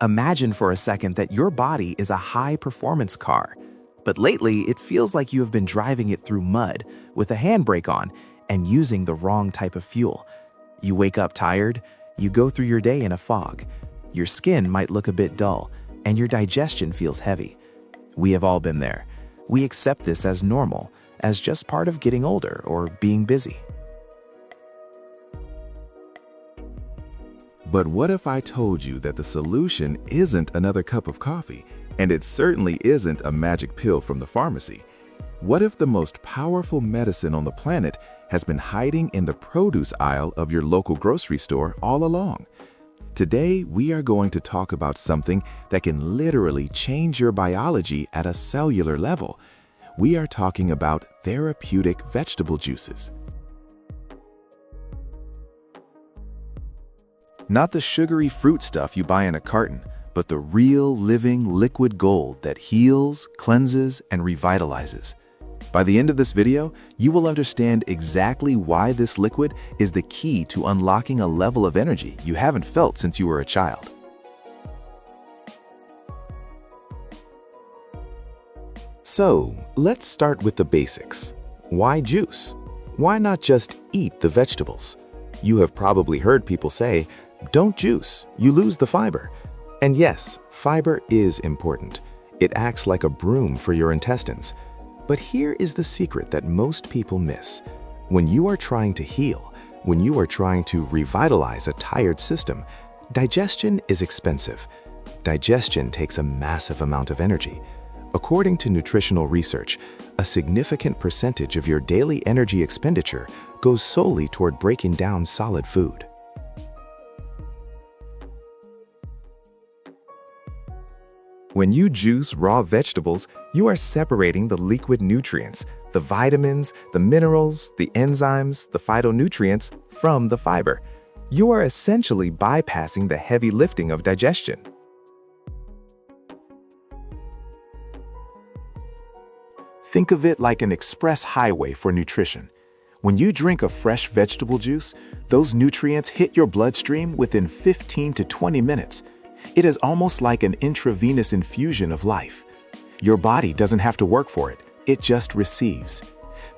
Imagine for a second that your body is a high-performance car, but lately it feels like you have been driving it through mud with a handbrake on and using the wrong type of fuel. You wake up tired, you go through your day in a fog. Your skin might look a bit dull, and your digestion feels heavy. We have all been there. We accept this as normal, as just part of getting older or being busy. But what if I told you that the solution isn't another cup of coffee, and it certainly isn't a magic pill from the pharmacy? What if the most powerful medicine on the planet has been hiding in the produce aisle of your local grocery store all along? Today, we are going to talk about something that can literally change your biology at a cellular level. We are talking about therapeutic vegetable juices. Not the sugary fruit stuff you buy in a carton, but the real, living, liquid gold that heals, cleanses, and revitalizes. By the end of this video, you will understand exactly why this liquid is the key to unlocking a level of energy you haven't felt since you were a child. So, let's start with the basics. Why juice? Why not just eat the vegetables? You have probably heard people say, "Don't juice, you lose the fiber." And yes, fiber is important. It acts like a broom for your intestines. But here is the secret that most people miss. When you are trying to heal, when you are trying to revitalize a tired system, digestion is expensive. Digestion takes a massive amount of energy. According to nutritional research, a significant percentage of your daily energy expenditure goes solely toward breaking down solid food. When you juice raw vegetables, you are separating the liquid nutrients, the vitamins, the minerals, the enzymes, the phytonutrients from the fiber. You are essentially bypassing the heavy lifting of digestion. Think of it like an express highway for nutrition. When you drink a fresh vegetable juice, those nutrients hit your bloodstream within 15 to 20 minutes. It is almost like an intravenous infusion of life. Your body doesn't have to work for it, it just receives.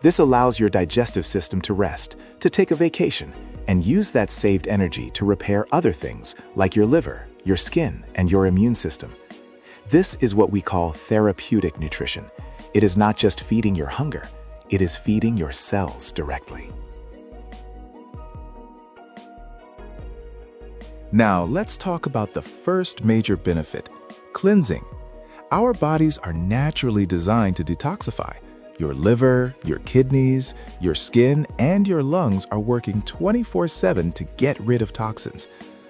This allows your digestive system to rest, to take a vacation, and use that saved energy to repair other things like your liver, your skin, and your immune system. This is what we call therapeutic nutrition. It is not just feeding your hunger, it is feeding your cells directly. Now, let's talk about the first major benefit, cleansing. Our bodies are naturally designed to detoxify. Your liver, your kidneys, your skin, and your lungs are working 24/7 to get rid of toxins.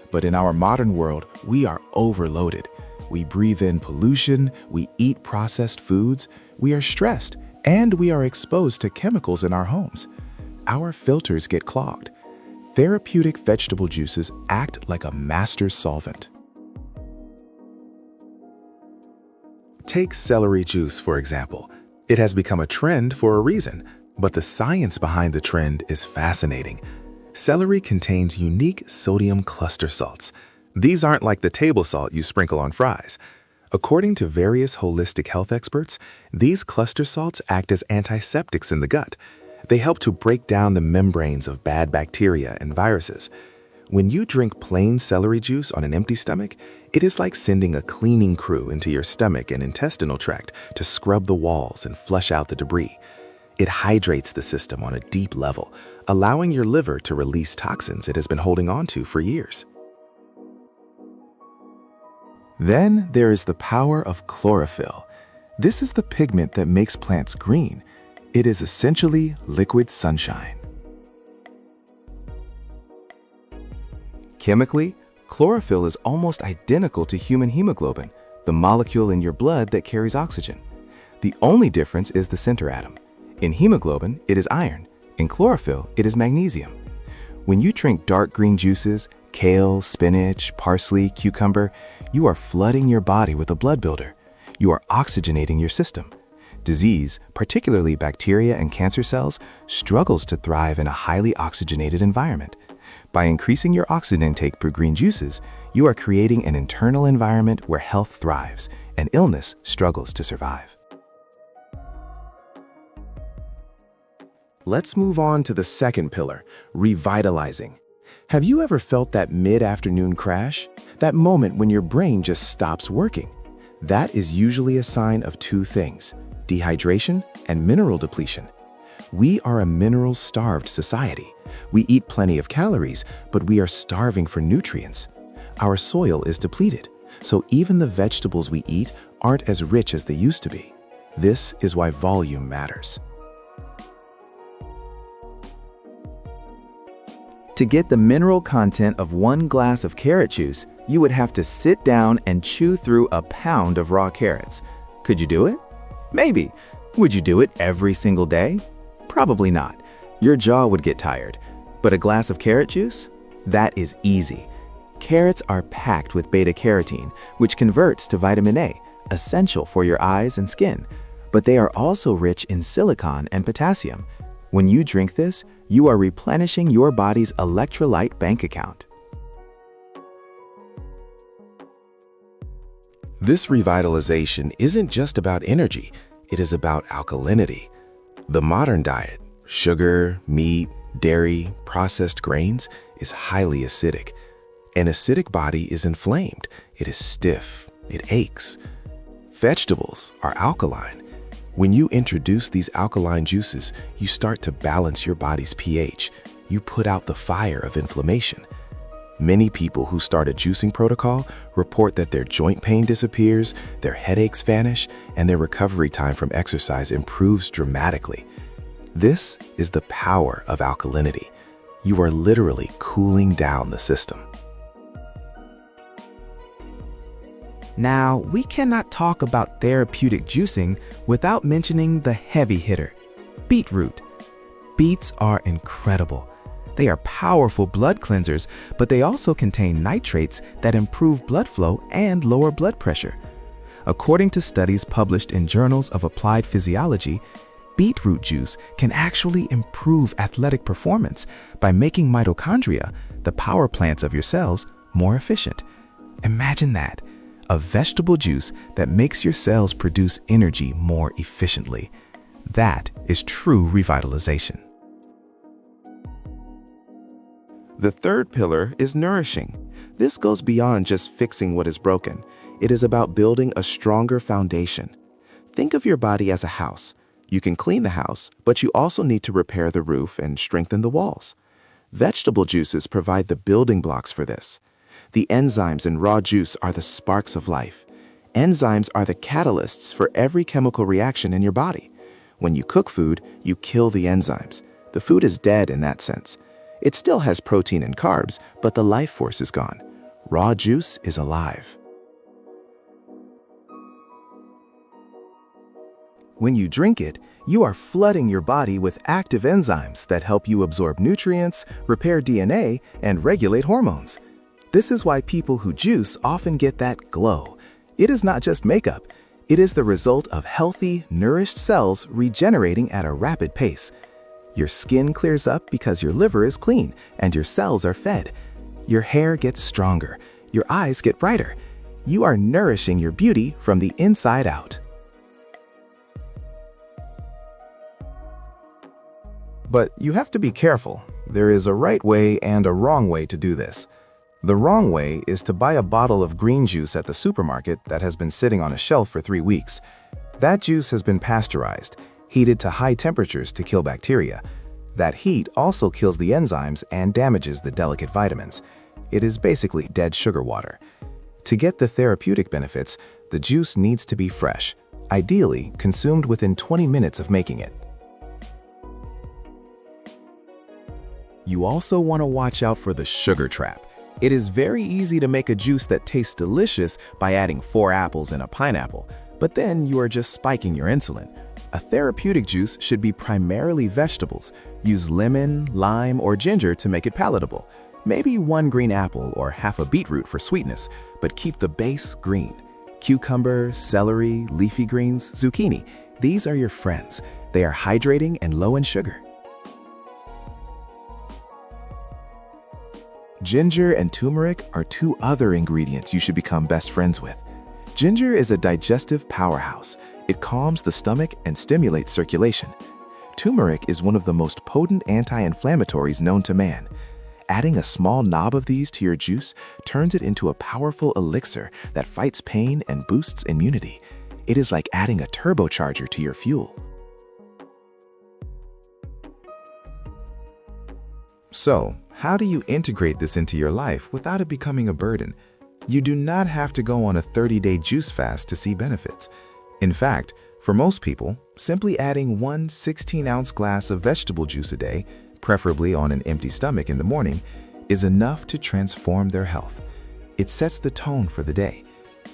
But in our modern world, we are overloaded. We breathe in pollution, we eat processed foods, we are stressed, and we are exposed to chemicals in our homes. Our filters get clogged. Therapeutic vegetable juices act like a master solvent. Take celery juice, for example. It has become a trend for a reason, but the science behind the trend is fascinating. Celery contains unique sodium cluster salts. These aren't like the table salt you sprinkle on fries. According to various holistic health experts, these cluster salts act as antiseptics in the gut. They help to break down the membranes of bad bacteria and viruses. When you drink plain celery juice on an empty stomach, it is like sending a cleaning crew into your stomach and intestinal tract to scrub the walls and flush out the debris. It hydrates the system on a deep level, allowing your liver to release toxins it has been holding on to for years. Then there is the power of chlorophyll. This is the pigment that makes plants green. It is essentially liquid sunshine. Chemically, chlorophyll is almost identical to human hemoglobin, the molecule in your blood that carries oxygen. The only difference is the center atom. In hemoglobin, it is iron. In chlorophyll, it is magnesium. When you drink dark green juices, kale, spinach, parsley, cucumber, you are flooding your body with a blood builder. You are oxygenating your system. Disease, particularly bacteria and cancer cells, struggles to thrive in a highly oxygenated environment. By increasing your oxygen intake through green juices, you are creating an internal environment where health thrives and illness struggles to survive. Let's move on to the second pillar, revitalizing. Have you ever felt that mid-afternoon crash? That moment when your brain just stops working? That is usually a sign of two things: dehydration and mineral depletion. We are a mineral-starved society. We eat plenty of calories, but we are starving for nutrients. Our soil is depleted, so even the vegetables we eat aren't as rich as they used to be. This is why volume matters. To get the mineral content of 1 glass of carrot juice, you would have to sit down and chew through a pound of raw carrots. Could you do it? Maybe. Would you do it every single day? Probably not. Your jaw would get tired. But a glass of carrot juice? That is easy. Carrots are packed with beta-carotene, which converts to vitamin A, essential for your eyes and skin. But they are also rich in silicon and potassium. When you drink this, you are replenishing your body's electrolyte bank account. This revitalization isn't just about energy, it is about alkalinity. The modern diet, sugar, meat, dairy, processed grains, is highly acidic. An acidic body is inflamed, it is stiff, it aches. Vegetables are alkaline. When you introduce these alkaline juices, you start to balance your body's pH. You put out the fire of inflammation. Many people who start a juicing protocol report that their joint pain disappears, their headaches vanish, and their recovery time from exercise improves dramatically. This is the power of alkalinity. You are literally cooling down the system. Now, we cannot talk about therapeutic juicing without mentioning the heavy hitter, beetroot. Beets are incredible. They are powerful blood cleansers, but they also contain nitrates that improve blood flow and lower blood pressure. According to studies published in journals of applied physiology, beetroot juice can actually improve athletic performance by making mitochondria, the power plants of your cells, more efficient. Imagine that. A vegetable juice that makes your cells produce energy more efficiently. That is true revitalization. The third pillar is nourishing. This goes beyond just fixing what is broken. It is about building a stronger foundation. Think of your body as a house. You can clean the house, but you also need to repair the roof and strengthen the walls. Vegetable juices provide the building blocks for this. The enzymes in raw juice are the sparks of life. Enzymes are the catalysts for every chemical reaction in your body. When you cook food, you kill the enzymes. The food is dead in that sense. It still has protein and carbs, but the life force is gone. Raw juice is alive. When you drink it, you are flooding your body with active enzymes that help you absorb nutrients, repair DNA, and regulate hormones. This is why people who juice often get that glow. It is not just makeup. It is the result of healthy, nourished cells regenerating at a rapid pace. Your skin clears up because your liver is clean and your cells are fed. Your hair gets stronger. Your eyes get brighter. You are nourishing your beauty from the inside out. But you have to be careful. There is a right way and a wrong way to do this. The wrong way is to buy a bottle of green juice at the supermarket that has been sitting on a shelf for 3 weeks. That juice has been pasteurized, heated to high temperatures to kill bacteria. That heat also kills the enzymes and damages the delicate vitamins. It is basically dead sugar water. To get the therapeutic benefits, the juice needs to be fresh, ideally consumed within 20 minutes of making it. You also want to watch out for the sugar trap. It is very easy to make a juice that tastes delicious by adding 4 apples and a pineapple, but then you are just spiking your insulin. A therapeutic juice should be primarily vegetables. Use lemon, lime, or ginger to make it palatable. Maybe 1 green apple or half a beetroot for sweetness, but keep the base green. Cucumber, celery, leafy greens, zucchini. These are your friends. They are hydrating and low in sugar. Ginger and turmeric are two other ingredients you should become best friends with. Ginger is a digestive powerhouse. It calms the stomach and stimulates circulation. Turmeric is one of the most potent anti-inflammatories known to man. Adding a small knob of these to your juice turns it into a powerful elixir that fights pain and boosts immunity. It is like adding a turbocharger to your fuel. So, how do you integrate this into your life without it becoming a burden? You do not have to go on a 30-day juice fast to see benefits. In fact, for most people, simply adding one 16-ounce glass of vegetable juice a day, preferably on an empty stomach in the morning, is enough to transform their health. It sets the tone for the day.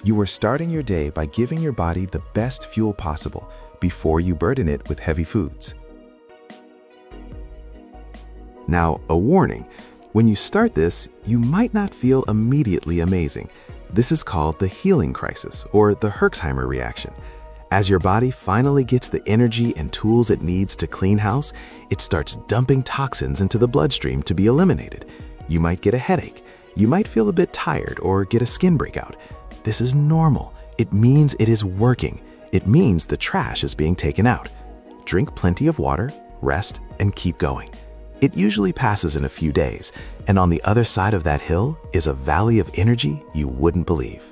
You are starting your day by giving your body the best fuel possible before you burden it with heavy foods. Now, a warning. When you start this, you might not feel immediately amazing. This is called the healing crisis, or the Herxheimer reaction. As your body finally gets the energy and tools it needs to clean house, it starts dumping toxins into the bloodstream to be eliminated. You might get a headache. You might feel a bit tired or get a skin breakout. This is normal. It means it is working. It means the trash is being taken out. Drink plenty of water, rest, and keep going. It usually passes in a few days, and on the other side of that hill is a valley of energy you wouldn't believe.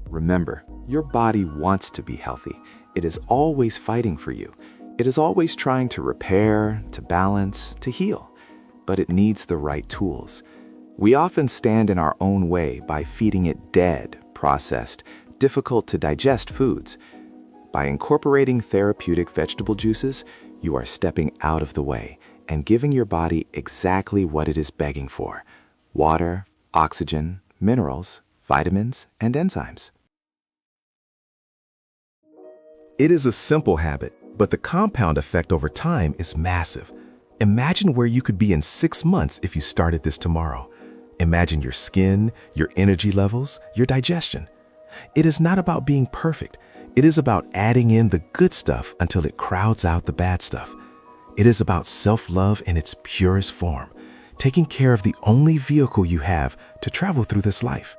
Remember, your body wants to be healthy. It is always fighting for you. It is always trying to repair, to balance, to heal. But it needs the right tools. We often stand in our own way by feeding it dead, processed, difficult to digest foods. By incorporating therapeutic vegetable juices, you are stepping out of the way and giving your body exactly what it is begging for: water, oxygen, minerals, vitamins, and enzymes. It is a simple habit, but the compound effect over time is massive. Imagine where you could be in 6 months if you started this tomorrow. Imagine your skin, your energy levels, your digestion. It is not about being perfect. It is about adding in the good stuff until it crowds out the bad stuff. It is about self-love in its purest form, taking care of the only vehicle you have to travel through this life.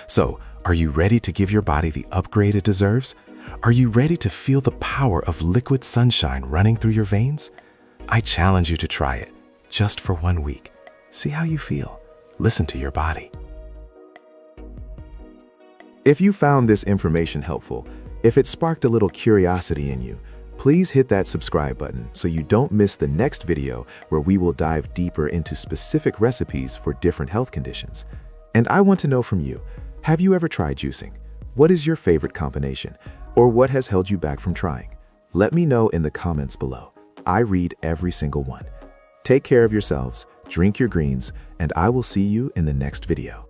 So, are you ready to give your body the upgrade it deserves? Are you ready to feel the power of liquid sunshine running through your veins? I challenge you to try it, just for 1 week. See how you feel. Listen to your body. If you found this information helpful, if it sparked a little curiosity in you, please hit that subscribe button so you don't miss the next video where we will dive deeper into specific recipes for different health conditions. And I want to know from you, have you ever tried juicing? What is your favorite combination? Or what has held you back from trying? Let me know in the comments below. I read every single one. Take care of yourselves, drink your greens, and I will see you in the next video.